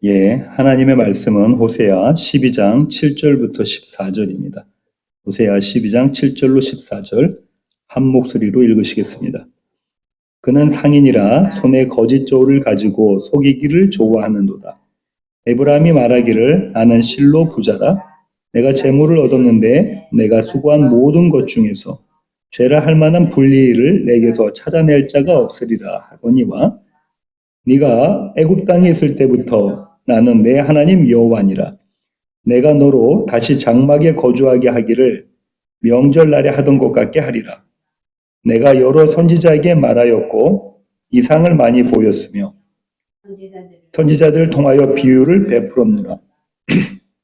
예, 하나님의 말씀은 호세아 12장 7절부터 14절입니다. 호세아 12장 7절로 14절 한 목소리로 읽으시겠습니다. 그는 상인이라 손에 거짓 저울을 가지고 속이기를 좋아하는도다. 에브라임이 말하기를 나는 실로 부자라. 내가 재물을 얻었는데 내가 수고한 모든 것 중에서 죄라 할 만한 불의를 내게서 찾아낼 자가 없으리라 하거니와 네가 애굽 땅에 있을 때부터 나는 내 하나님 여호와니라. 내가 너로 다시 장막에 거주하게 하기를 명절날에 하던 것 같게 하리라. 내가 여러 선지자에게 말하였고 이상을 많이 보였으며 선지자들을 통하여 비유를 베풀었노라.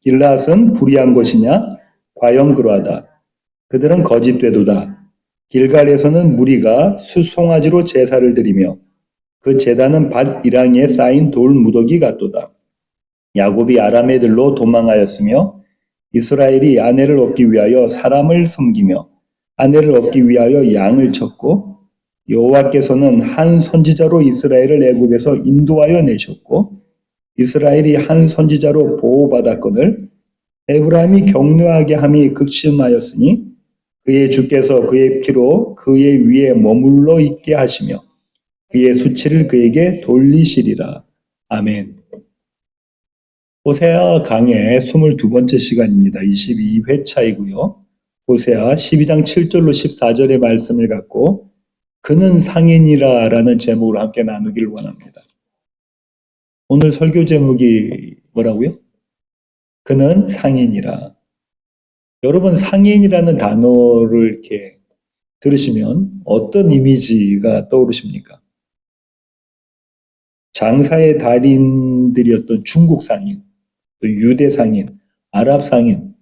길라앗은 불의한 것이냐? 과연 그러하다. 그들은 거짓되도다. 길갈에서는 무리가 수송아지로 제사를 드리며 그 제단은 밭 이랑에 쌓인 돌 무더기 같도다. 야곱이 아람의 들로 도망하였으며 이스라엘이 아내를 얻기 위하여 사람을 섬기며 아내를 얻기 위하여 양을 쳤고 여호와께서는 한 선지자로 이스라엘을 애굽에서 인도하여 내셨고 이스라엘이 한 선지자로 보호받았거늘 에브라임이 격려하게 함이 극심하였으니 그의 주께서 그의 피로 그의 위에 머물러 있게 하시며 그의 수치를 그에게 돌리시리라. 아멘. 호세아 강의 22번째 시간입니다. 22회차이고요. 호세아 12장 7절로 14절의 말씀을 갖고 그는 상인이라 라는 제목으로 함께 나누기를 원합니다. 오늘 설교 제목이 뭐라고요? 그는 상인이라. 여러분 상인이라는 단어를 이렇게 들으시면 어떤 이미지가 떠오르십니까? 장사의 달인들이었던 중국 상인, 또 유대 상인, 아랍 상인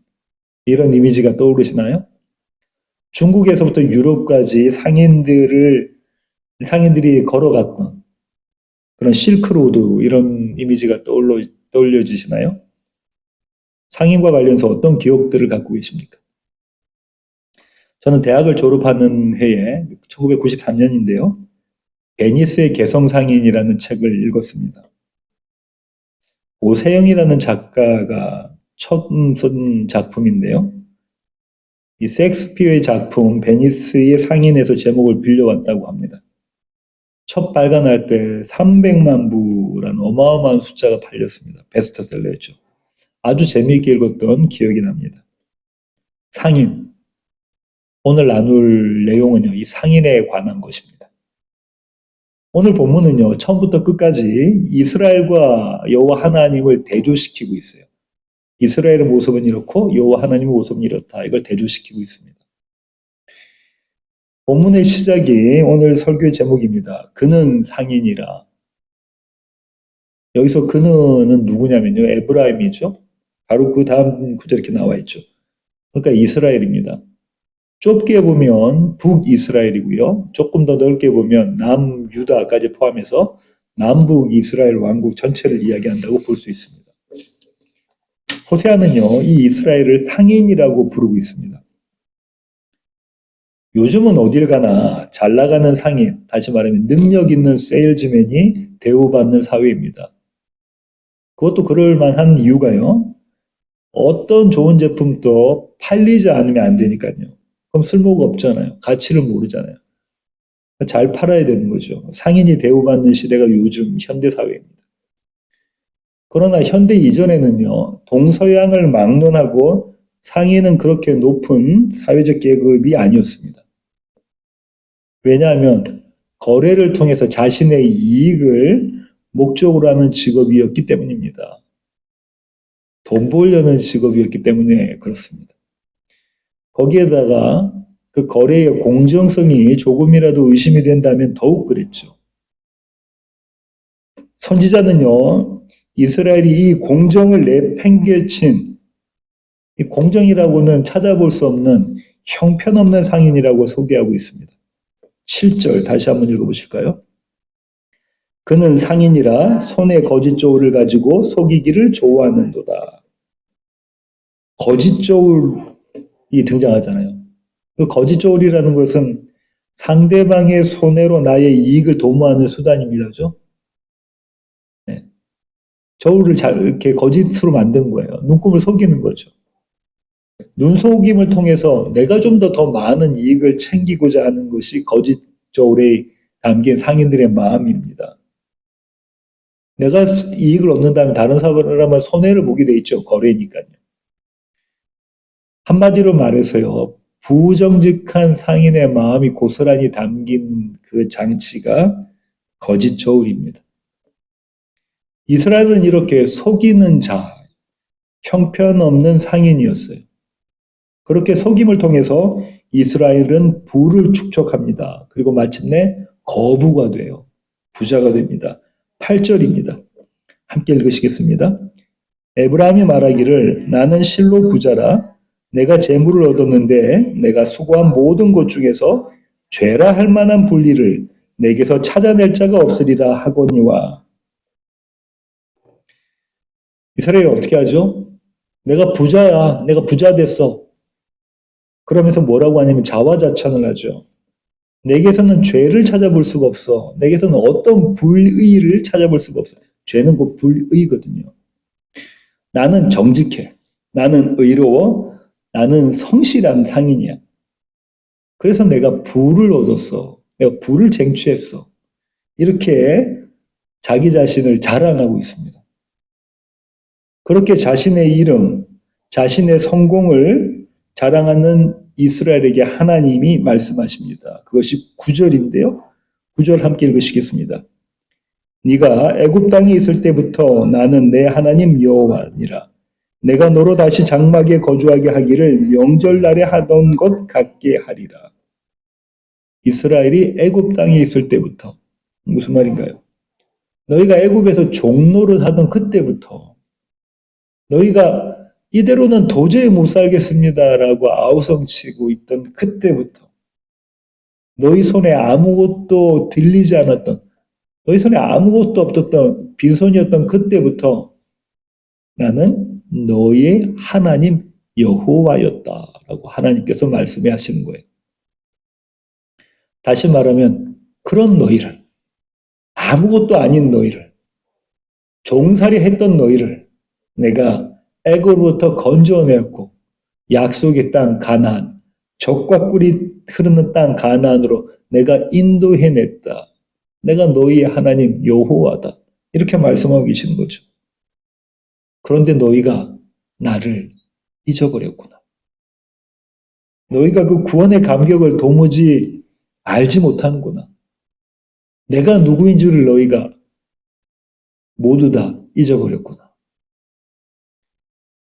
이런 이미지가 떠오르시나요? 중국에서부터 유럽까지 상인들이 걸어갔던 그런 실크로드 이런 이미지가 떠올려지시나요? 상인과 관련해서 어떤 기억들을 갖고 계십니까? 저는 대학을 졸업하는 해에 1993년인데요. 베니스의 개성상인이라는 책을 읽었습니다. 오세영이라는 작가가 처음 쓴 작품인데요. 이 셰익스피어의 작품 베니스의 상인에서 제목을 빌려왔다고 합니다. 첫 발간할 때 300만 부라는 어마어마한 숫자가 팔렸습니다. 베스트셀러였죠. 아주 재미있게 읽었던 기억이 납니다. 상인. 오늘 나눌 내용은요, 이 상인에 관한 것입니다. 오늘 본문은요, 처음부터 끝까지 이스라엘과 여호와 하나님을 대조시키고 있어요. 이스라엘의 모습은 이렇고 여호와 하나님의 모습은 이렇다. 이걸 대조시키고 있습니다. 본문의 시작이 오늘 설교의 제목입니다. 그는 상인이라. 여기서 그는은 누구냐면요. 에브라임이죠. 바로 그 다음 구절에 이렇게 나와 있죠. 그러니까 이스라엘입니다. 좁게 보면 북이스라엘이고요. 조금 더 넓게 보면 남유다까지 포함해서 남북 이스라엘 왕국 전체를 이야기한다고 볼 수 있습니다. 호세아는요, 이 이스라엘을 상인이라고 부르고 있습니다. 요즘은 어딜 가나 잘 나가는 상인, 다시 말하면 능력 있는 세일즈맨이 대우받는 사회입니다. 그것도 그럴 만한 이유가요. 어떤 좋은 제품도 팔리지 않으면 안 되니까요. 그럼 쓸모가 없잖아요. 가치를 모르잖아요. 잘 팔아야 되는 거죠. 상인이 대우받는 시대가 요즘 현대사회입니다. 그러나 현대 이전에는요. 동서양을 막론하고 상인은 그렇게 높은 사회적 계급이 아니었습니다. 왜냐하면 거래를 통해서 자신의 이익을 목적으로 하는 직업이었기 때문입니다. 돈 벌려는 직업이었기 때문에 그렇습니다. 거기에다가 그 거래의 공정성이 조금이라도 의심이 된다면 더욱 그랬죠. 선지자는요, 이스라엘이 이 공정을 내팽개친 이 공정이라고는 찾아볼 수 없는 형편없는 상인이라고 소개하고 있습니다. 7절 다시 한번 읽어보실까요? 그는 상인이라 손에 거짓 저울을 가지고 속이기를 좋아하는도다. 거짓 저울이 등장하잖아요. 그 거짓 저울이라는 것은 상대방의 손해로 나의 이익을 도모하는 수단입니다. 그죠? 네. 저울을 잘 이렇게 거짓으로 만든 거예요. 눈금을 속이는 거죠. 눈속임을 통해서 내가 좀 더 많은 이익을 챙기고자 하는 것이 거짓 저울에 담긴 상인들의 마음입니다. 내가 이익을 얻는다면 다른 사람은 손해를 보게 돼 있죠. 거래니까요. 한마디로 말해서요. 부정직한 상인의 마음이 고스란히 담긴 그 장치가 거짓 저울입니다. 이스라엘은 이렇게 속이는 자, 형편없는 상인이었어요. 그렇게 속임을 통해서 이스라엘은 부를 축적합니다. 그리고 마침내 거부가 돼요. 부자가 됩니다. 8절입니다. 함께 읽으시겠습니다. 에브라임이 말하기를 나는 실로 부자라 내가 재물을 얻었는데 내가 수고한 모든 것 중에서 죄라 할 만한 분리를 내게서 찾아낼 자가 없으리라 하거니와. 이스라엘이 어떻게 하죠? 내가 부자야. 내가 부자 됐어. 그러면서 뭐라고 하냐면 자화자찬을 하죠. 내게서는 죄를 찾아볼 수가 없어. 내게서는 어떤 불의를 찾아볼 수가 없어. 죄는 곧 불의거든요. 나는 정직해. 나는 의로워. 나는 성실한 상인이야. 그래서 내가 부를 얻었어. 내가 부를 쟁취했어. 이렇게 자기 자신을 자랑하고 있습니다. 그렇게 자신의 이름, 자신의 성공을 자랑하는 이스라엘에게 하나님이 말씀하십니다. 그것이 9절인데요. 9절 함께 읽으시겠습니다. 네가 애굽 땅에 있을 때부터 나는 내 하나님 여호와니라. 내가 너로 다시 장막에 거주하게 하기를 명절날에 하던 것 같게 하리라. 이스라엘이 애굽 땅에 있을 때부터 무슨 말인가요? 너희가 애굽에서 종노릇 하던 그때부터 너희가 이대로는 도저히 못 살겠습니다라고 아우성치고 있던 그때부터 너희 손에 아무것도 들리지 않았던 너희 손에 아무것도 없었던 빈손이었던 그때부터 나는 너의 하나님 여호와였다라고 하나님께서 말씀해 하시는 거예요. 다시 말하면 그런 너희를 아무것도 아닌 너희를 종살이 했던 너희를 내가 애굽으로부터 건져내었고 약속의 땅 가나안 젖과 꿀이 흐르는 땅 가나안으로 내가 인도해냈다. 내가 너희의 하나님 여호와다. 이렇게 말씀하고 계시는 거죠. 그런데 너희가 나를 잊어버렸구나. 너희가 그 구원의 감격을 도무지 알지 못하는구나. 내가 누구인 줄을 너희가 모두 다 잊어버렸구나.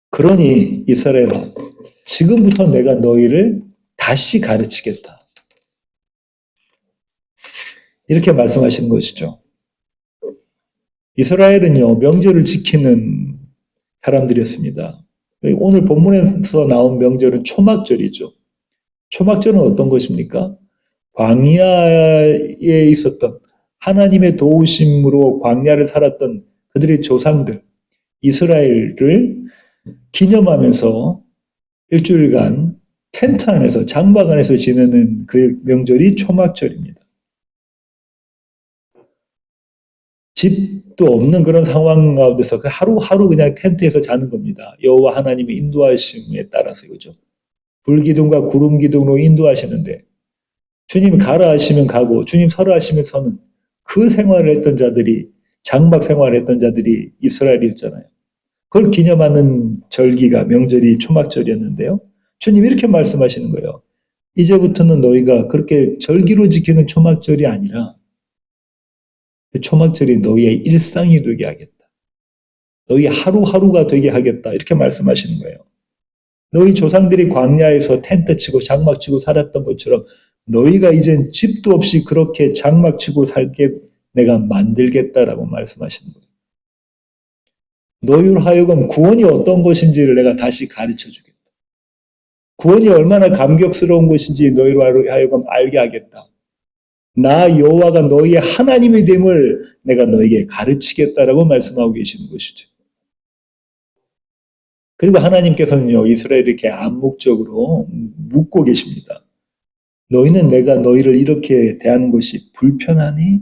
그러니 이스라엘아, 지금부터 내가 너희를 다시 가르치겠다. 이렇게 말씀하시는 것이죠. 이스라엘은요, 명절을 지키는 사람들이었습니다. 오늘 본문에서 나온 명절은 초막절이죠. 초막절은 어떤 것입니까? 광야에 있었던 하나님의 도우심으로 광야를 살았던 그들의 조상들, 이스라엘을 기념하면서 일주일간 텐트 안에서, 장막 안에서 지내는 그 명절이 초막절입니다. 집도 없는 그런 상황 가운데서 하루하루 그냥 텐트에서 자는 겁니다. 여호와 하나님의 인도하심에 따라서 그죠. 불기둥과 구름 기둥으로 인도하시는데 주님이 가라 하시면 가고 주님 서라 하시면 서는 그 생활을 했던 자들이 장막 생활을 했던 자들이 이스라엘이었잖아요. 그걸 기념하는 절기가 명절이 초막절이었는데요. 주님 이렇게 말씀하시는 거예요. 이제부터는 너희가 그렇게 절기로 지키는 초막절이 아니라 그 초막절이 너희의 일상이 되게 하겠다. 너희 하루하루가 되게 하겠다. 이렇게 말씀하시는 거예요. 너희 조상들이 광야에서 텐트 치고 장막 치고 살았던 것처럼 너희가 이젠 집도 없이 그렇게 장막 치고 살게 내가 만들겠다라고 말씀하시는 거예요. 너희로 하여금 구원이 어떤 것인지를 내가 다시 가르쳐 주겠다. 구원이 얼마나 감격스러운 것인지 너희로 하여금 알게 하겠다. 나 여호와가 너희의 하나님이 됨을 내가 너희에게 가르치겠다라고 말씀하고 계시는 것이죠. 그리고 하나님께서는요, 이스라엘에게 암묵적으로 묻고 계십니다. 너희는 내가 너희를 이렇게 대하는 것이 불편하니?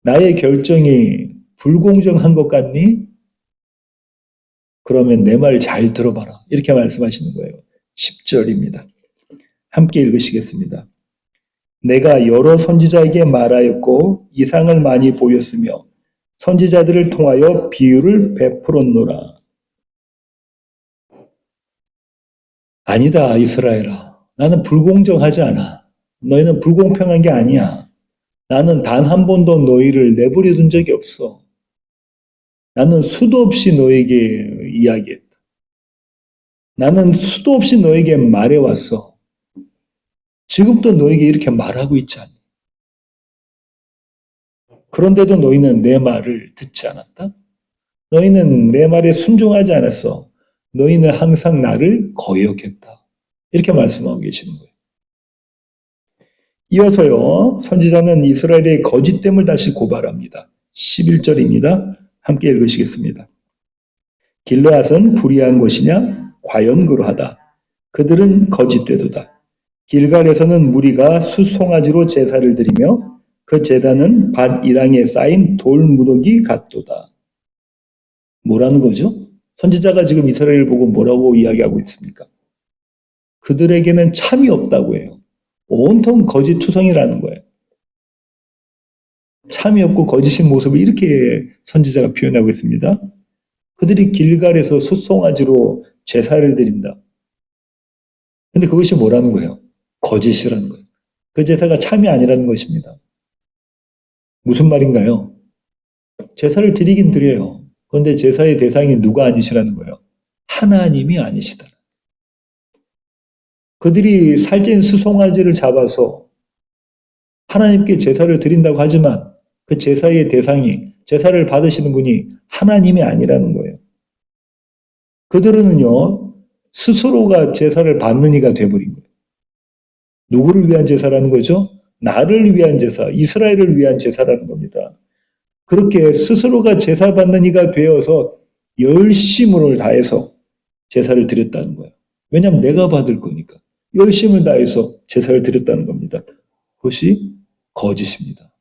나의 결정이 불공정한 것 같니? 그러면 내 말 잘 들어봐라. 이렇게 말씀하시는 거예요. 10절입니다. 함께 읽으시겠습니다. 내가 여러 선지자에게 말하였고 이상을 많이 보였으며 선지자들을 통하여 비유를 베풀었노라. 아니다, 이스라엘아. 나는 불공정하지 않아. 너희는 불공평한 게 아니야. 나는 단 한 번도 너희를 내버려 둔 적이 없어. 나는 수도 없이 너에게 이야기했다. 나는 수도 없이 너에게 말해왔어. 지금도 너에게 이렇게 말하고 있지 않니? 그런데도 너희는 내 말을 듣지 않았다? 너희는 내 말에 순종하지 않았어. 너희는 항상 나를 거역했다. 이렇게 말씀하고 계시는 거예요. 이어서요, 선지자는 이스라엘의 거짓됨을 다시 고발합니다. 11절입니다. 함께 읽으시겠습니다. 길르앗은 불의한 것이냐? 과연 그러하다. 그들은 거짓되도다. 길갈에서는 무리가 수송아지로 제사를 드리며 그 제단은 밭 이랑에 쌓인 돌무더기 같도다. 뭐라는 거죠? 선지자가 지금 이스라엘을 보고 뭐라고 이야기하고 있습니까? 그들에게는 참이 없다고 해요. 온통 거짓 투성이라는 거예요. 참이 없고 거짓인 모습을 이렇게 선지자가 표현하고 있습니다. 그들이 길갈에서 숫송아지로 제사를 드린다. 근데 그것이 뭐라는 거예요? 거짓이라는 거예요. 그 제사가 참이 아니라는 것입니다. 무슨 말인가요? 제사를 드리긴 드려요. 그런데 제사의 대상이 누가 아니시라는 거예요? 하나님이 아니시다. 그들이 살찐 수송아지를 잡아서 하나님께 제사를 드린다고 하지만 그 제사의 대상이, 제사를 받으시는 분이 하나님이 아니라는 거예요. 그들은요, 스스로가 제사를 받는 이가 되어버린 거예요. 누구를 위한 제사라는 거죠? 나를 위한 제사, 이스라엘을 위한 제사라는 겁니다. 그렇게 스스로가 제사 받는 이가 되어서 열심을 다해서 제사를 드렸다는 거예요. 왜냐하면 내가 받을 거니까. 열심을 다해서 제사를 드렸다는 겁니다. 그것이 거짓입니다.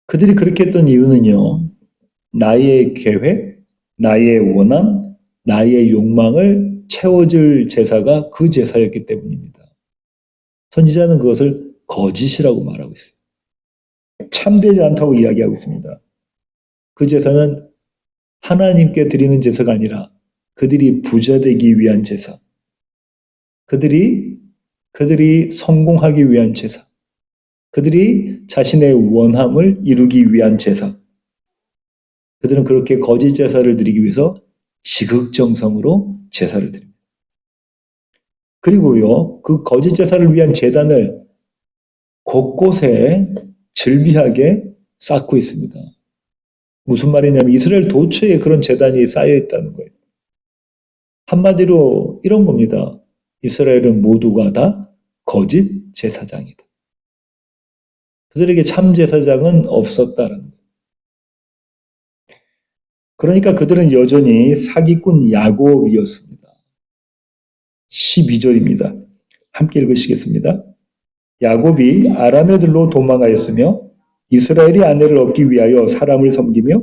그들이 그렇게 했던 이유는요, 나의 계획, 나의 원함, 나의 욕망을 채워줄 제사가 그 제사였기 때문입니다. 선지자는 그것을 거짓이라고 말하고 있어요. 참되지 않다고 이야기하고 있습니다. 그 제사는 하나님께 드리는 제사가 아니라 그들이 부자 되기 위한 제사, 그들이 성공하기 위한 제사, 그들이 자신의 원함을 이루기 위한 제사, 그들은 그렇게 거짓 제사를 드리기 위해서 지극정성으로 제사를 드립니다. 그리고요, 그 거짓 제사를 위한 제단을 곳곳에 즐비하게 쌓고 있습니다. 무슨 말이냐면 이스라엘 도처에 그런 제단이 쌓여 있다는 거예요. 한마디로 이런 겁니다. 이스라엘은 모두가 다 거짓 제사장이다. 그들에게 참 제사장은 없었다는 거예요. 그러니까 그들은 여전히 사기꾼 야곱이었습니다. 12절입니다. 함께 읽으시겠습니다. 야곱이 아람애들로 도망하였으며 이스라엘이 아내를 얻기 위하여 사람을 섬기며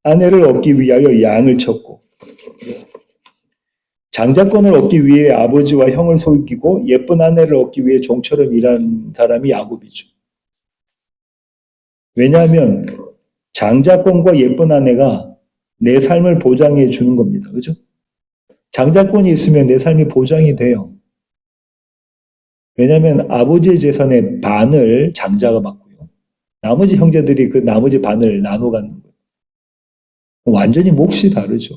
아내를 얻기 위하여 양을 쳤고 장자권을 얻기 위해 아버지와 형을 속이고 예쁜 아내를 얻기 위해 종처럼 일한 사람이 야곱이죠. 왜냐하면 장자권과 예쁜 아내가 내 삶을 보장해 주는 겁니다. 그죠? 장자권이 있으면 내 삶이 보장이 돼요. 왜냐하면 아버지의 재산의 반을 장자가 받고요. 나머지 형제들이 그 나머지 반을 나눠 갖는 거예요. 완전히 몫이 다르죠.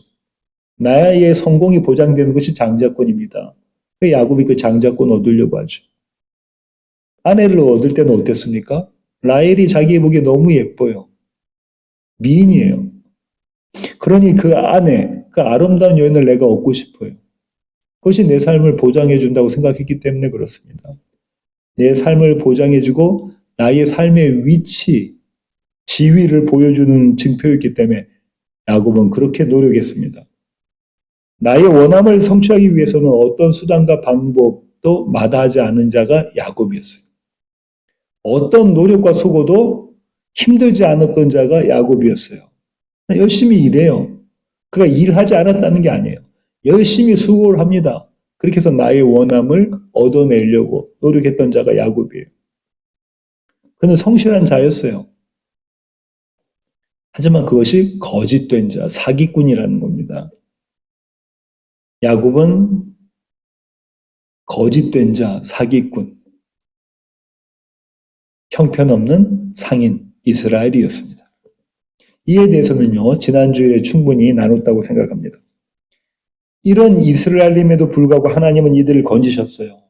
나의 성공이 보장되는 것이 장자권입니다. 야곱이 그 장자권 얻으려고 하죠. 아내를 얻을 때는 어땠습니까? 라헬이 자기 보기에 너무 예뻐요. 미인이에요. 그러니 그 아내, 그 아름다운 여인을 내가 얻고 싶어요. 그것이 내 삶을 보장해 준다고 생각했기 때문에 그렇습니다. 내 삶을 보장해 주고 나의 삶의 위치, 지위를 보여주는 증표였기 때문에 야곱은 그렇게 노력했습니다. 나의 원함을 성취하기 위해서는 어떤 수단과 방법도 마다하지 않은 자가 야곱이었어요. 어떤 노력과 수고도 힘들지 않았던 자가 야곱이었어요. 열심히 일해요. 그가 일하지 않았다는 게 아니에요. 열심히 수고를 합니다. 그렇게 해서 나의 원함을 얻어내려고 노력했던 자가 야곱이에요. 그는 성실한 자였어요. 하지만 그것이 거짓된 자, 사기꾼이라는 겁니다. 야곱은 거짓된 자, 사기꾼, 형편없는 상인, 이스라엘이었습니다. 이에 대해서는요, 지난주일에 충분히 나눴다고 생각합니다. 이런 이스라엘임에도 불구하고 하나님은 이들을 건지셨어요.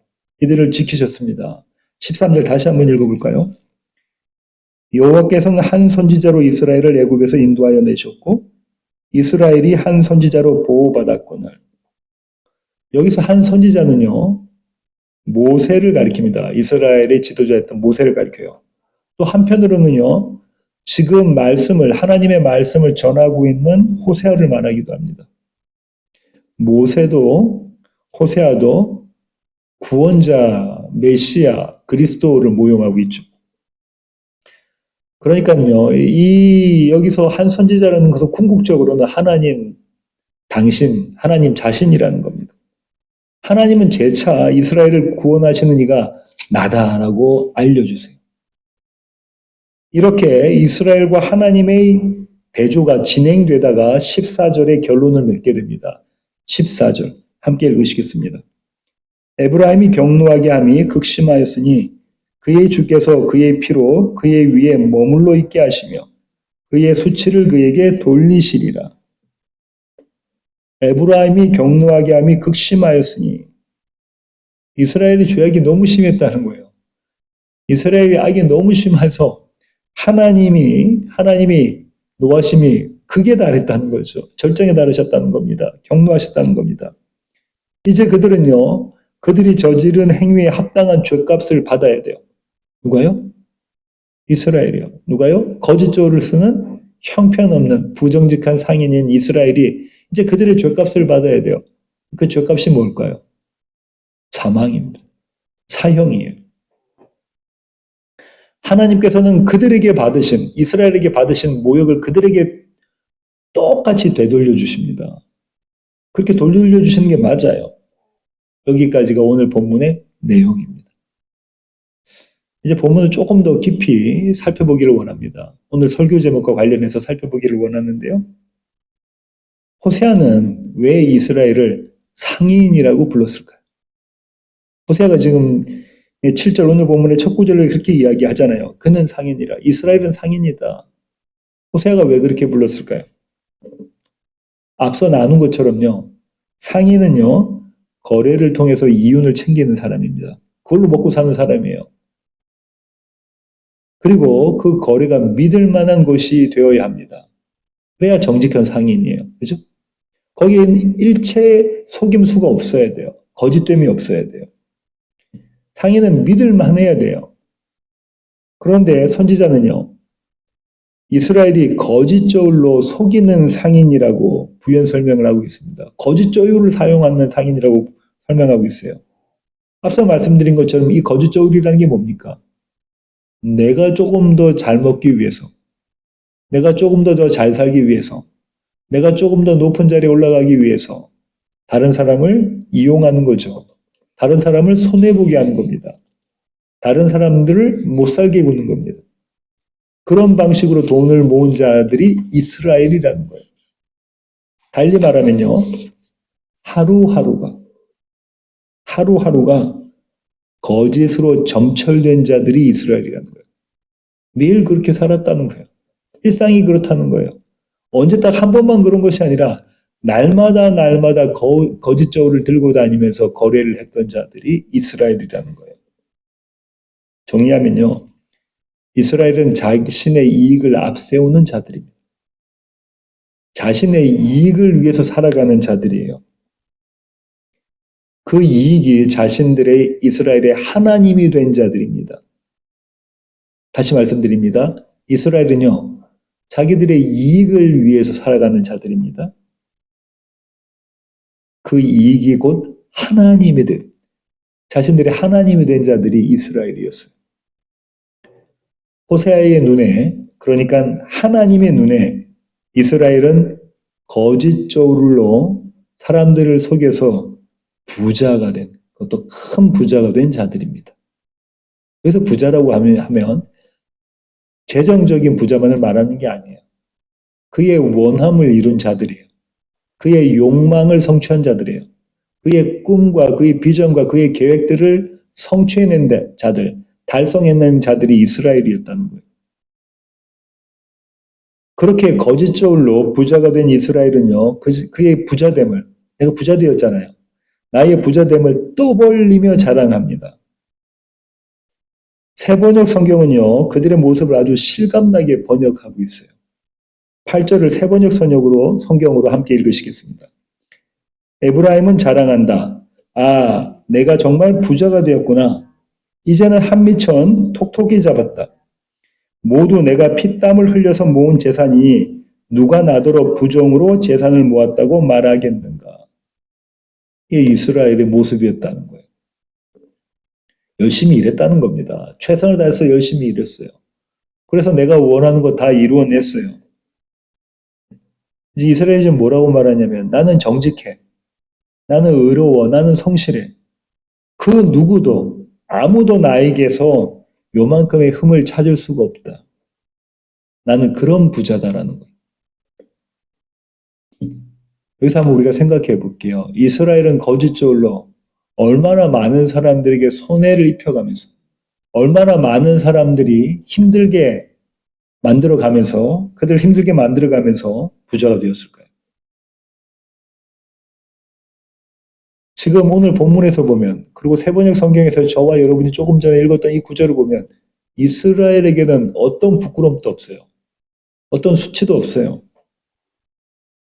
이들을 지키셨습니다. 13절 다시 한번 읽어볼까요? 여호와께서는 한 선지자로 이스라엘을 애굽에서 인도하여 내셨고 이스라엘이 한 선지자로 보호받았거늘. 여기서 한 선지자는요, 모세를 가리킵니다. 이스라엘의 지도자였던 모세를 가리켜요. 또 한편으로는요, 지금 하나님의 말씀을 전하고 있는 호세아를 말하기도 합니다. 모세도 호세아도 구원자, 메시아, 그리스도를 모용하고 있죠. 그러니까요, 여기서 한 선지자라는 것은 궁극적으로는 하나님 자신이라는 겁니다. 하나님은 재차 이스라엘을 구원하시는 이가 나다라고 알려주세요. 이렇게 이스라엘과 하나님의 대조가 진행되다가 14절의 결론을 맺게 됩니다. 14절 함께 읽으시겠습니다. 에브라임이 경노하게 함이 극심하였으니 그의 주께서 그의 피로 그의 위에 머물러 있게 하시며 그의 수치를 그에게 돌리시리라. 에브라임이 경노하게 함이 극심하였으니 이스라엘의 죄악이 너무 심했다는 거예요. 이스라엘의 악이 너무 심해서 하나님이 노하심이 극에 달했다는 거죠. 절정에 달하셨다는 겁니다. 경노하셨다는 겁니다. 이제 그들은요, 그들이 저지른 행위에 합당한 죄값을 받아야 돼요. 누가요? 이스라엘이요. 누가요? 거짓조를 쓰는 형편없는 부정직한 상인인 이스라엘이 이제 그들의 죄값을 받아야 돼요. 그 죄값이 뭘까요? 사망입니다. 사형이에요. 하나님께서는 이스라엘에게 받으신 모욕을 그들에게 똑같이 되돌려 주십니다. 그렇게 돌려 주시는 게 맞아요. 여기까지가 오늘 본문의 내용입니다. 이제 본문을 조금 더 깊이 살펴보기를 원합니다. 오늘 설교 제목과 관련해서 살펴보기를 원하는데요. 호세아는 왜 이스라엘을 상인이라고 불렀을까요? 호세아가 지금 7절 오늘 본문의 첫 구절을 그렇게 이야기하잖아요. 그는 상인이라. 이스라엘은 상인이다. 호세아가 왜 그렇게 불렀을까요? 앞서 나눈 것처럼요. 상인은요. 거래를 통해서 이윤을 챙기는 사람입니다. 그걸로 먹고 사는 사람이에요. 그리고 그 거래가 믿을 만한 것이 되어야 합니다. 그래야 정직한 상인이에요. 그죠? 거기엔 일체 속임수가 없어야 돼요. 거짓됨이 없어야 돼요. 상인은 믿을 만해야 돼요. 그런데 선지자는요. 이스라엘이 거짓 저울로 속이는 상인이라고 부연 설명을 하고 있습니다. 거짓 저울을 사용하는 상인이라고 설명하고 있어요. 앞서 말씀드린 것처럼 이 거짓 저울이라는 게 뭡니까? 내가 조금 더 잘 먹기 위해서, 내가 조금 더 잘 살기 위해서, 내가 조금 더 높은 자리에 올라가기 위해서 다른 사람을 이용하는 거죠. 다른 사람을 손해보게 하는 겁니다. 다른 사람들을 못 살게 구는 겁니다. 그런 방식으로 돈을 모은 자들이 이스라엘이라는 거예요. 달리 말하면요. 하루하루가 거짓으로 점철된 자들이 이스라엘이라는 거예요. 매일 그렇게 살았다는 거예요. 일상이 그렇다는 거예요. 언제 딱 한 번만 그런 것이 아니라 날마다 거짓 저울을 들고 다니면서 거래를 했던 자들이 이스라엘이라는 거예요. 정리하면요. 이스라엘은 자신의 이익을 앞세우는 자들입니다. 자신의 이익을 위해서 살아가는 자들이에요. 그 이익이 자신들의 이스라엘의 하나님이 된 자들입니다. 다시 말씀드립니다. 이스라엘은요. 자기들의 이익을 위해서 살아가는 자들입니다. 그 이익이 곧 자신들의 하나님이 된 자들이 이스라엘이었어요. 호세아의 눈에 그러니까 하나님의 눈에 이스라엘은 거짓 저울로 사람들을 속여서 부자가 된, 그것도 큰 부자가 된 자들입니다. 그래서 부자라고 하면 재정적인 부자만을 말하는 게 아니에요. 그의 원함을 이룬 자들이에요. 그의 욕망을 성취한 자들이에요. 그의 꿈과 그의 비전과 그의 계획들을 성취해낸 자들, 달성해낸 자들이 이스라엘이었다는 거예요. 그렇게 거짓 저울로 부자가 된 이스라엘은요, 그의 부자됨을, 내가 부자 되었잖아요. 나의 부자됨을 떠벌리며 자랑합니다. 새번역 성경은요, 그들의 모습을 아주 실감나게 번역하고 있어요. 8절을 새번역 성경으로 함께 읽으시겠습니다. 에브라임은 자랑한다. 아, 내가 정말 부자가 되었구나. 이제는 한미천 톡톡히 잡았다. 모두 내가 피땀을 흘려서 모은 재산이 누가 나더러 부정으로 재산을 모았다고 말하겠는가. 이게 이스라엘의 모습이었다는 거예요. 열심히 일했다는 겁니다. 최선을 다해서 열심히 일했어요. 그래서 내가 원하는 거 다 이루어냈어요. 이제 이스라엘이 지금 뭐라고 말하냐면 나는 정직해. 나는 의로워. 나는 성실해. 그 누구도 아무도 나에게서 요만큼의 흠을 찾을 수가 없다. 나는 그런 부자다라는 거예요. 여기서 한번 우리가 생각해 볼게요. 이스라엘은 거짓 저울로 얼마나 많은 사람들에게 손해를 입혀가면서 얼마나 많은 사람들이 힘들게 만들어가면서 그들을 힘들게 만들어가면서 부자가 되었을까요? 지금 오늘 본문에서 보면 그리고 세번역 성경에서 저와 여러분이 조금 전에 읽었던 이 구절을 보면 이스라엘에게는 어떤 부끄럼도 없어요. 어떤 수치도 없어요.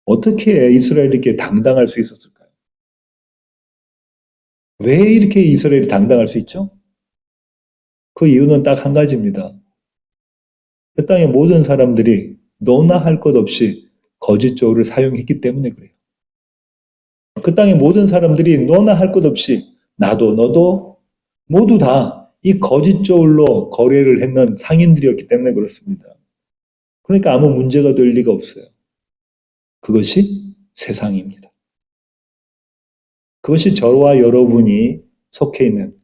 어떻게 이스라엘이 이렇게 당당할 수 있었을까요? 왜 이렇게 이스라엘이 당당할 수 있죠? 그 이유는 딱 한 가지입니다. 그 땅의 모든 사람들이 너나 할 것 없이 거짓 저울을 사용했기 때문에 그래요. 그 땅의 모든 사람들이 너나 할 것 없이 나도 너도 모두 다 이 거짓 저울로 거래를 했는 상인들이었기 때문에 그렇습니다. 그러니까 아무 문제가 될 리가 없어요. 그것이 세상입니다. 그것이 저와 여러분이 속해 있는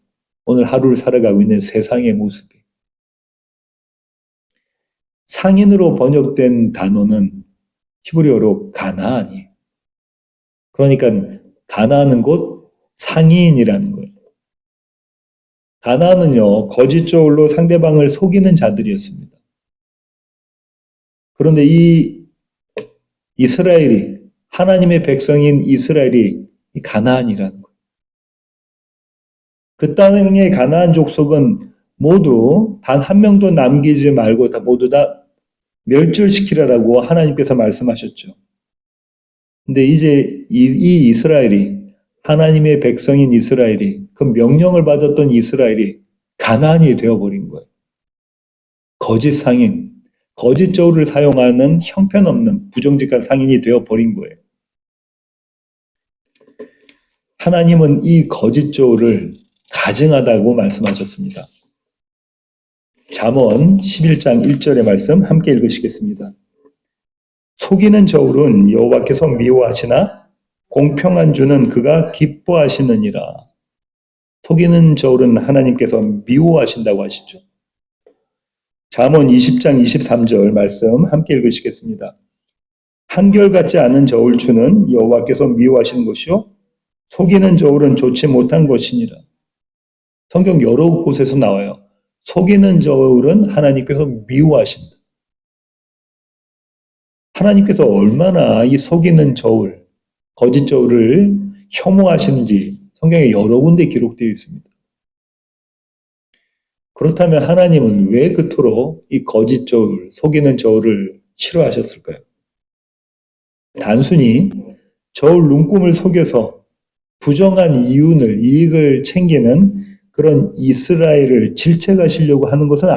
오늘 하루를 살아가고 있는 세상의 모습이에요. 상인으로 번역된 단어는 히브리어로 가나안이에요. 그러니까 가나안은 곧 상인이라는 거예요. 가나안은요, 거짓 저울로 상대방을 속이는 자들이었습니다. 그런데 이 이스라엘이, 하나님의 백성인 이스라엘이 가나안이라는 거예요. 그 땅의 가나안 족속은 모두 단 한 명도 남기지 말고 모두 다 멸절시키라라고 하나님께서 말씀하셨죠. 근데 이제 이 이스라엘이, 하나님의 백성인 이스라엘이, 그 명령을 받았던 이스라엘이 가나안이 되어버린 거예요. 거짓 상인, 거짓 저울을 사용하는 형편없는 부정직한 상인이 되어버린 거예요. 하나님은 이 거짓 저울을 가증하다고 말씀하셨습니다. 잠언 11장 1절의 말씀 함께 읽으시겠습니다. 속이는 저울은 여호와께서 미워하시나 공평한 주는 그가 기뻐하시느니라. 속이는 저울은 하나님께서 미워하신다고 하시죠. 잠언 20장 23절 말씀 함께 읽으시겠습니다. 한결같지 않은 저울추는 여호와께서 미워하시는 것이요 속이는 저울은 좋지 못한 것이니라. 성경 여러 곳에서 나와요. 속이는 저울은 하나님께서 미워하신다. 하나님께서 얼마나 이 속이는 저울, 거짓 저울을 혐오하시는지 성경에 여러 군데 기록되어 있습니다. 그렇다면 하나님은 왜 그토록 이 거짓 저울, 속이는 저울을 싫어하셨을까요? 단순히 저울 눈금을 속여서 부정한 이익을 챙기는 그런 이스라엘을 질책하시려고 하는 것은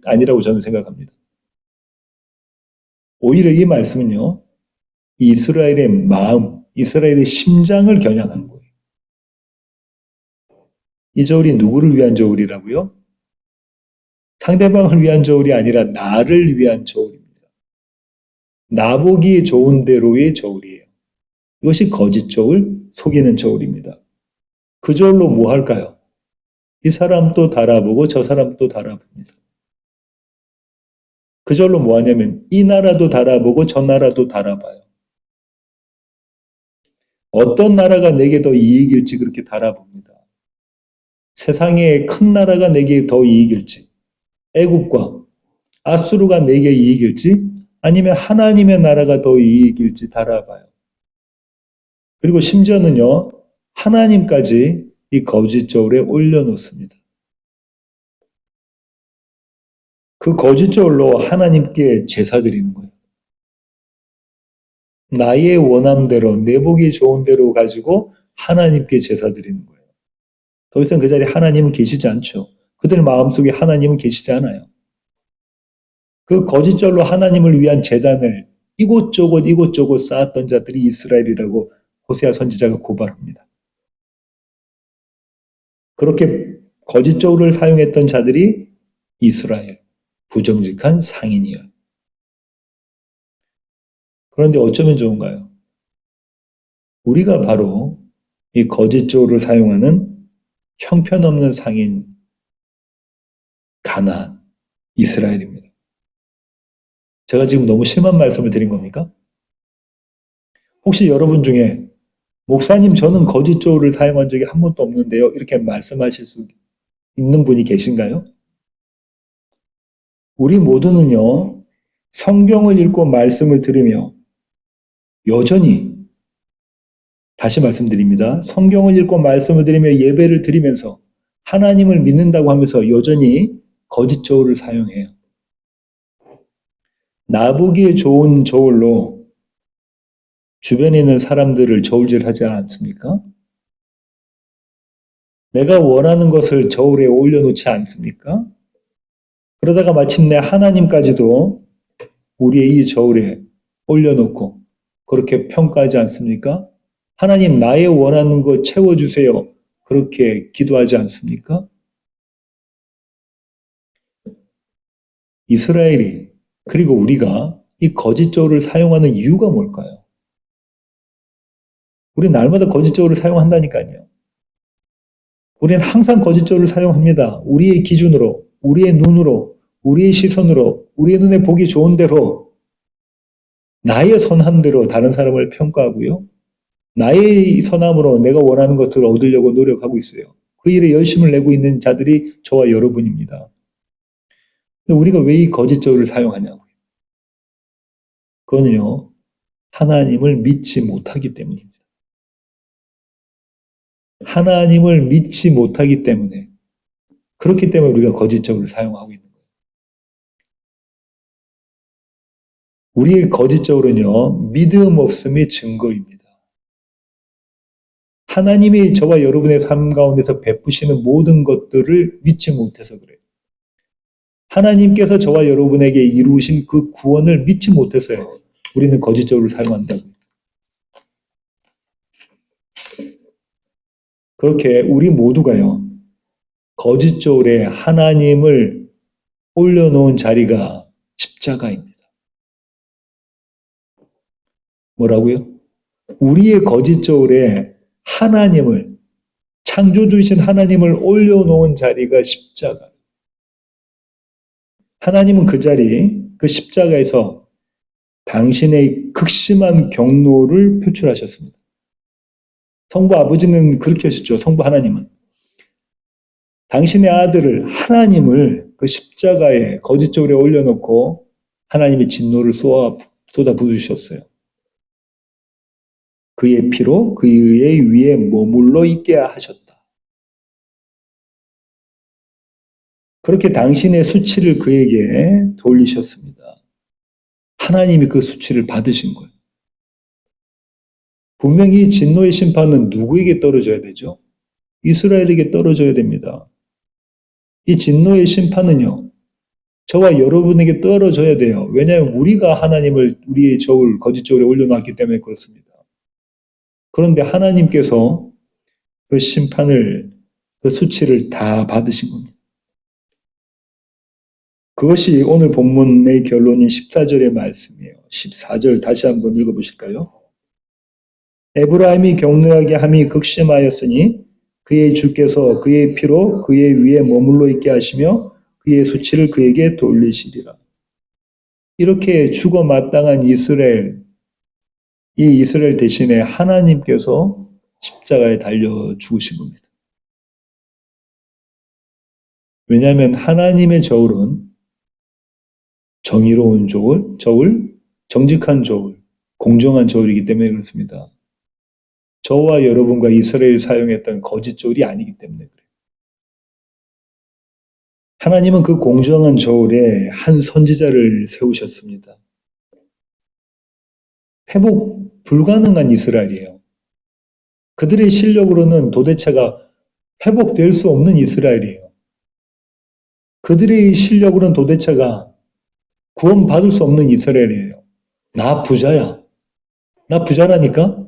아니라고 저는 생각합니다. 오히려 이 말씀은요, 이스라엘의 마음, 이스라엘의 심장을 겨냥한 거예요. 이 저울이 누구를 위한 저울이라고요? 상대방을 위한 저울이 아니라 나를 위한 저울입니다. 나보기 좋은 대로의 저울이에요. 이것이 거짓 저울, 속이는 저울입니다. 그 저울로 뭐 할까요? 이 사람도 달아보고 저 사람도 달아봅니다. 그 저울로 뭐 하냐면 이 나라도 달아보고 저 나라도 달아봐요. 어떤 나라가 내게 더 이익일지 그렇게 달아봅니다. 세상에 큰 나라가 내게 더 이익일지, 애국과 아수르가 내게 이익일지, 아니면 하나님의 나라가 더 이익일지 달아봐요. 그리고 심지어는요, 하나님까지 이 거짓 저울에 올려놓습니다. 그 거짓 저울로 하나님께 제사 드리는 거예요. 나의 원함대로, 내 보기 좋은 대로 가지고 하나님께 제사 드리는 거예요. 더 이상 그 자리에 하나님은 계시지 않죠. 그들 마음속에 하나님은 계시지 않아요. 그 거짓 절로 하나님을 위한 제단을 이곳저곳 쌓았던 자들이 이스라엘이라고 호세아 선지자가 고발합니다. 그렇게 거짓 저울을 사용했던 자들이 이스라엘, 부정직한 상인이에요. 그런데 어쩌면 좋은가요? 우리가 바로 이 거짓 저울을 사용하는 형편없는 상인, 가나안, 이스라엘입니다. 제가 지금 너무 심한 말씀을 드린 겁니까? 혹시 여러분 중에 목사님 저는 거짓 저울을 사용한 적이 한 번도 없는데요. 이렇게 말씀하실 수 있는 분이 계신가요? 우리 모두는요. 성경을 읽고 말씀을 들으며 여전히 다시 말씀드립니다. 성경을 읽고 말씀을 들으며 예배를 드리면서 하나님을 믿는다고 하면서 여전히 거짓 저울을 사용해요. 나보기에 좋은 저울로 주변에 있는 사람들을 저울질하지 않습니까? 내가 원하는 것을 저울에 올려놓지 않습니까? 그러다가 마침내 하나님까지도 우리의 이 저울에 올려놓고 그렇게 평가하지 않습니까? 하나님 나의 원하는 것 채워주세요. 그렇게 기도하지 않습니까? 이스라엘이 그리고 우리가 이 거짓 저울을 사용하는 이유가 뭘까요? 우리 날마다 거짓 저울을 사용한다니까요. 우리는 항상 거짓 저울을 사용합니다. 우리의 기준으로, 우리의 눈으로, 우리의 시선으로, 우리의 눈에 보기 좋은 대로, 나의 선함대로 다른 사람을 평가하고요. 나의 선함으로 내가 원하는 것을 얻으려고 노력하고 있어요. 그 일에 열심을 내고 있는 자들이 저와 여러분입니다. 근데 우리가 왜 이 거짓 저울을 사용하냐고요. 그거는요. 하나님을 믿지 못하기 때문입니다. 하나님을 믿지 못하기 때문에 그렇기 때문에 우리가 거짓 저울을 사용하고 있는 거예요. 우리의 거짓 저울은요. 믿음 없음의 증거입니다. 하나님이 저와 여러분의 삶 가운데서 베푸시는 모든 것들을 믿지 못해서 그래요. 하나님께서 저와 여러분에게 이루신 그 구원을 믿지 못해서요. 우리는 거짓 저울을 사용한다고요. 그렇게 우리 모두가요. 거짓 저울에 하나님을 올려놓은 자리가 십자가입니다. 뭐라고요? 우리의 거짓 저울에 하나님을, 창조주이신 하나님을 올려놓은 자리가 십자가. 하나님은 그 자리, 그 십자가에서 당신의 극심한 경로를 표출하셨습니다. 성부 아버지는 그렇게 하셨죠. 성부 하나님은. 당신의 아들을, 하나님을 그 십자가에 거짓 저울에 올려놓고 하나님의 진노를 쏟아 부으셨어요. 그의 피로 그의 위에 머물러 있게 하셨다. 그렇게 당신의 수치를 그에게 돌리셨습니다. 하나님이 그 수치를 받으신 거예요. 분명히 진노의 심판은 누구에게 떨어져야 되죠? 이스라엘에게 떨어져야 됩니다. 이 진노의 심판은요, 저와 여러분에게 떨어져야 돼요. 왜냐하면 우리가 하나님을 우리의 저울, 거짓 저울에 올려놨기 때문에 그렇습니다. 그런데 하나님께서 그 심판을, 그 수치를 다 받으신 겁니다. 그것이 오늘 본문의 결론인 14절의 말씀이에요. 14절 다시 한번 읽어보실까요? 에브라임이 격노하게 함이 극심하였으니 그의 주께서 그의 피로 그의 위에 머물러 있게 하시며 그의 수치를 그에게 돌리시리라. 이렇게 죽어 마땅한 이스라엘, 이 이스라엘 대신에 하나님께서 십자가에 달려 죽으신 겁니다. 왜냐하면 하나님의 저울은 정의로운 저울, 정직한 저울, 공정한 저울이기 때문에 그렇습니다. 저와 여러분과 이스라엘 사용했던 거짓 저울이 아니기 때문에 그래요. 하나님은 그 공정한 저울에 한 선지자를 세우셨습니다. 회복 불가능한 이스라엘이에요. 그들의 실력으로는 도대체가 회복될 수 없는 이스라엘이에요. 그들의 실력으로는 도대체가 구원받을 수 없는 이스라엘이에요. 나 부자야. 나 부자라니까?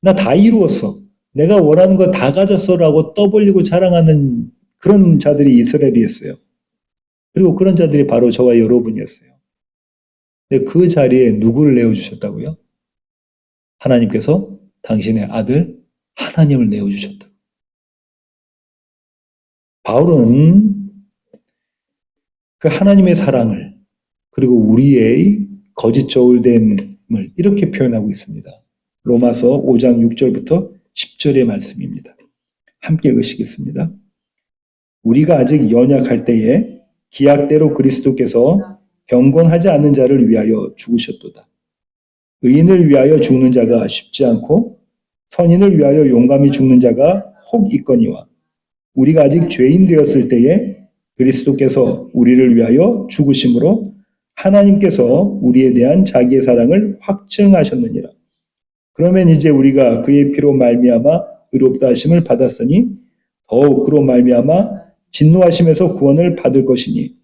나 다 이루었어. 내가 원하는 거 다 가졌어라고 떠벌리고 자랑하는 그런 자들이 이스라엘이었어요. 그리고 그런 자들이 바로 저와 여러분이었어요. 근데 그 자리에 누구를 내어주셨다고요? 하나님께서 당신의 아들 하나님을 내어주셨다. 바울은 그 하나님의 사랑을 그리고 우리의 거짓 저울됨을 이렇게 표현하고 있습니다. 로마서 5장 6절부터 10절의 말씀입니다. 함께 읽으시겠습니다. 우리가 아직 연약할 때에 기약대로 그리스도께서 경건하지 않는 자를 위하여 죽으셨도다. 의인을 위하여 죽는 자가 쉽지 않고 선인을 위하여 용감히 죽는 자가 혹 있거니와 우리가 아직 죄인 되었을 때에 그리스도께서 우리를 위하여 죽으심으로 하나님께서 우리에 대한 자기의 사랑을 확증하셨느니라. 그러면 이제 우리가 그의 피로 말미암아 의롭다 하심을 받았으니 더욱 그로 말미암아 진노하심에서 구원을 받을 것이니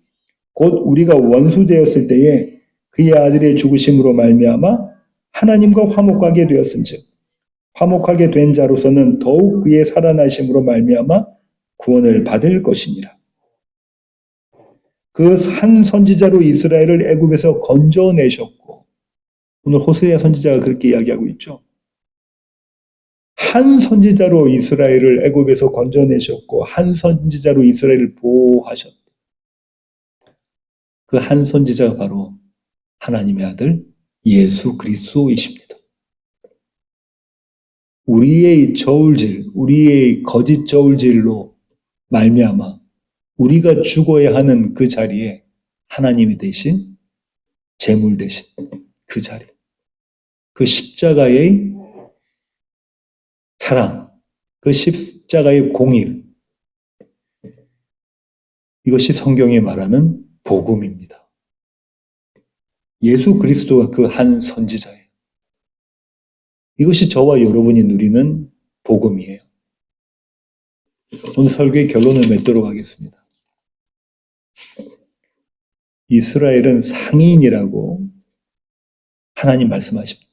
곧 우리가 원수 되었을 때에 그의 아들의 죽으심으로 말미암아 하나님과 화목하게 되었은즉 화목하게 된 자로서는 더욱 그의 살아나심으로 말미암아 구원을 받을 것이니라. 그 한 선지자로 이스라엘을 애굽에서 건져내셨고 오늘 호세아 선지자가 그렇게 이야기하고 있죠. 한 선지자로 이스라엘을 애굽에서 건져내셨고 한 선지자로 이스라엘을 보호하셨다. 그 한 선지자가 바로 하나님의 아들 예수 그리스도이십니다. 우리의 저울질, 우리의 거짓 저울질로 말미암아 우리가 죽어야 하는 그 자리에 하나님이 대신 제물 대신 그 자리, 그 십자가의 사랑, 그 십자가의 공의, 이것이 성경이 말하는 복음입니다. 예수 그리스도가 그 한 선지자예요. 이것이 저와 여러분이 누리는 복음이에요. 오늘 설교의 결론을 맺도록 하겠습니다. 이스라엘은 상인이라고 하나님 말씀하십니다.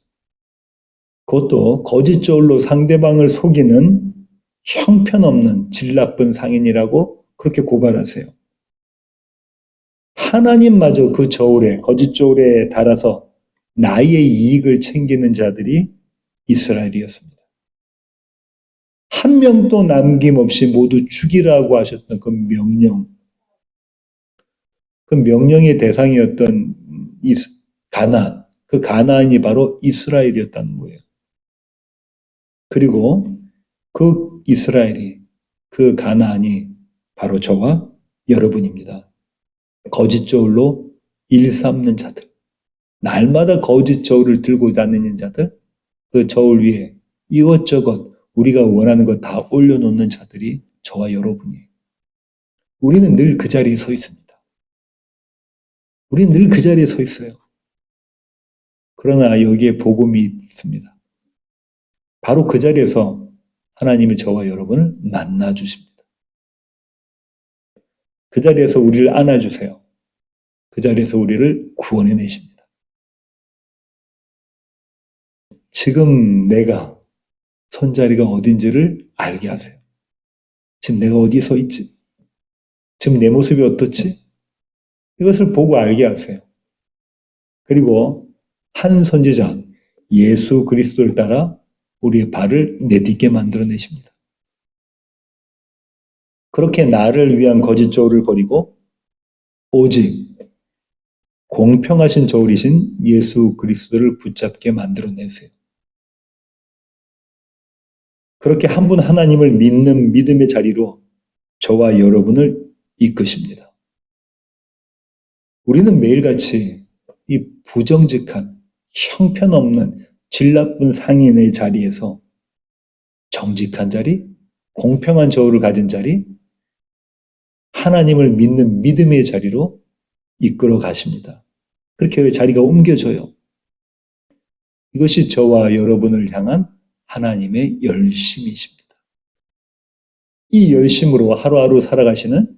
그것도 거짓 저울로 상대방을 속이는 형편없는 질 나쁜 상인이라고 그렇게 고발하세요. 하나님마저 그 저울에, 거짓 저울에 달아서 나의 이익을 챙기는 자들이 이스라엘이었습니다. 한 명도 남김없이 모두 죽이라고 하셨던 그 명령, 그 명령의 대상이었던 가나안, 그 가나안이 바로 이스라엘이었다는 거예요. 그리고 그 이스라엘이, 그 가나안이 바로 저와 여러분입니다. 거짓 저울로 일삼는 자들, 날마다 거짓 저울을 들고 다니는 자들, 그 저울 위에 이것저것 우리가 원하는 것 다 올려놓는 자들이 저와 여러분이에요. 우리는 늘 그 자리에 서 있습니다. 우리는 늘 그 자리에 서 있어요. 그러나 여기에 복음이 있습니다. 바로 그 자리에서 하나님이 저와 여러분을 만나 주십니다. 그 자리에서 우리를 안아주세요. 그 자리에서 우리를 구원해 내십니다. 지금 내가 선자리가 어딘지를 알게 하세요. 지금 내가 어디에 서 있지? 지금 내 모습이 어떻지? 이것을 보고 알게 하세요. 그리고 한 선지자 예수 그리스도를 따라 우리의 발을 내딛게 만들어내십니다. 그렇게 나를 위한 거짓 저울을 버리고 오직 공평하신 저울이신 예수 그리스도를 붙잡게 만들어내세요. 그렇게 한 분 하나님을 믿는 믿음의 자리로 저와 여러분을 이끄십니다. 우리는 매일같이 이 부정직한 형편없는 질 나쁜 상인의 자리에서 정직한 자리, 공평한 저울을 가진 자리, 하나님을 믿는 믿음의 자리로 이끌어 가십니다. 그렇게 자리가 옮겨져요. 이것이 저와 여러분을 향한 하나님의 열심이십니다. 이 열심으로 하루하루 살아가시는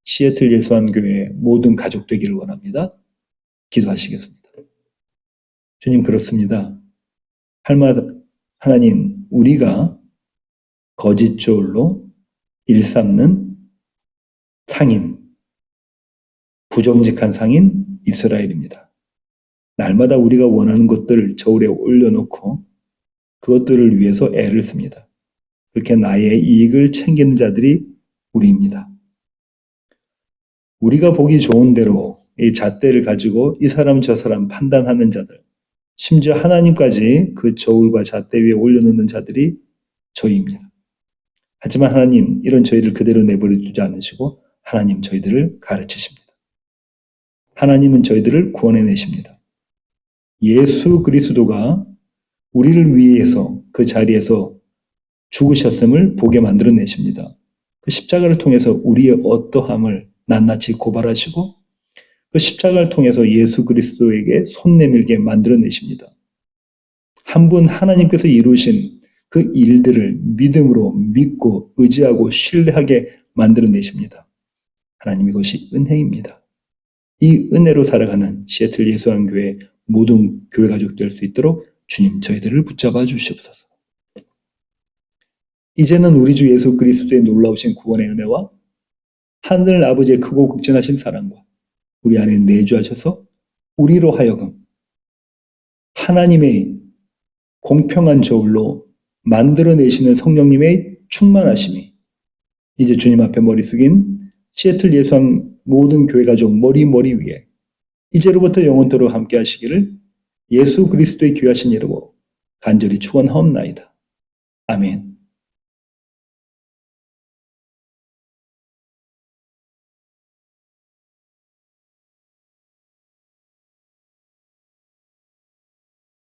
시애틀 예수한교회 모든 가족 되기를 원합니다. 기도하시겠습니다. 주님, 그렇습니다. 하나님, 우리가 거짓 저울로 일삼는 상인, 부정직한 상인 이스라엘입니다. 날마다 우리가 원하는 것들을 저울에 올려놓고 그것들을 위해서 애를 씁니다. 그렇게 나의 이익을 챙기는 자들이 우리입니다. 우리가 보기 좋은 대로 이 잣대를 가지고 이 사람 저 사람 판단하는 자들, 심지어 하나님까지 그 저울과 잣대 위에 올려놓는 자들이 저희입니다. 하지만 하나님, 이런 저희를 그대로 내버려 두지 않으시고 하나님 저희들을 가르치십니다. 하나님은 저희들을 구원해내십니다. 예수 그리스도가 우리를 위해서 그 자리에서 죽으셨음을 보게 만들어내십니다. 그 십자가를 통해서 우리의 어떠함을 낱낱이 고발하시고 그 십자가를 통해서 예수 그리스도에게 손 내밀게 만들어내십니다. 한 분 하나님께서 이루신 그 일들을 믿음으로 믿고 의지하고 신뢰하게 만들어내십니다. 하나님, 이것이 은혜입니다. 이 은혜로 살아가는 시애틀 예수한교회 모든 교회 가족 될 수 있도록 주님 저희들을 붙잡아 주시옵소서. 이제는 우리 주 예수 그리스도의 놀라우신 구원의 은혜와 하늘 아버지의 크고 극진하신 사랑과 우리 안에 내주하셔서 우리로 하여금 하나님의 공평한 저울로 만들어내시는 성령님의 충만하심이 이제 주님 앞에 머리 숙인 시애틀 예수한 모든 교회 가족 머리 위에 이제로부터 영원토록 함께 하시기를 예수 그리스도의 귀하신 이름으로 간절히 축원하옵나이다. 아멘.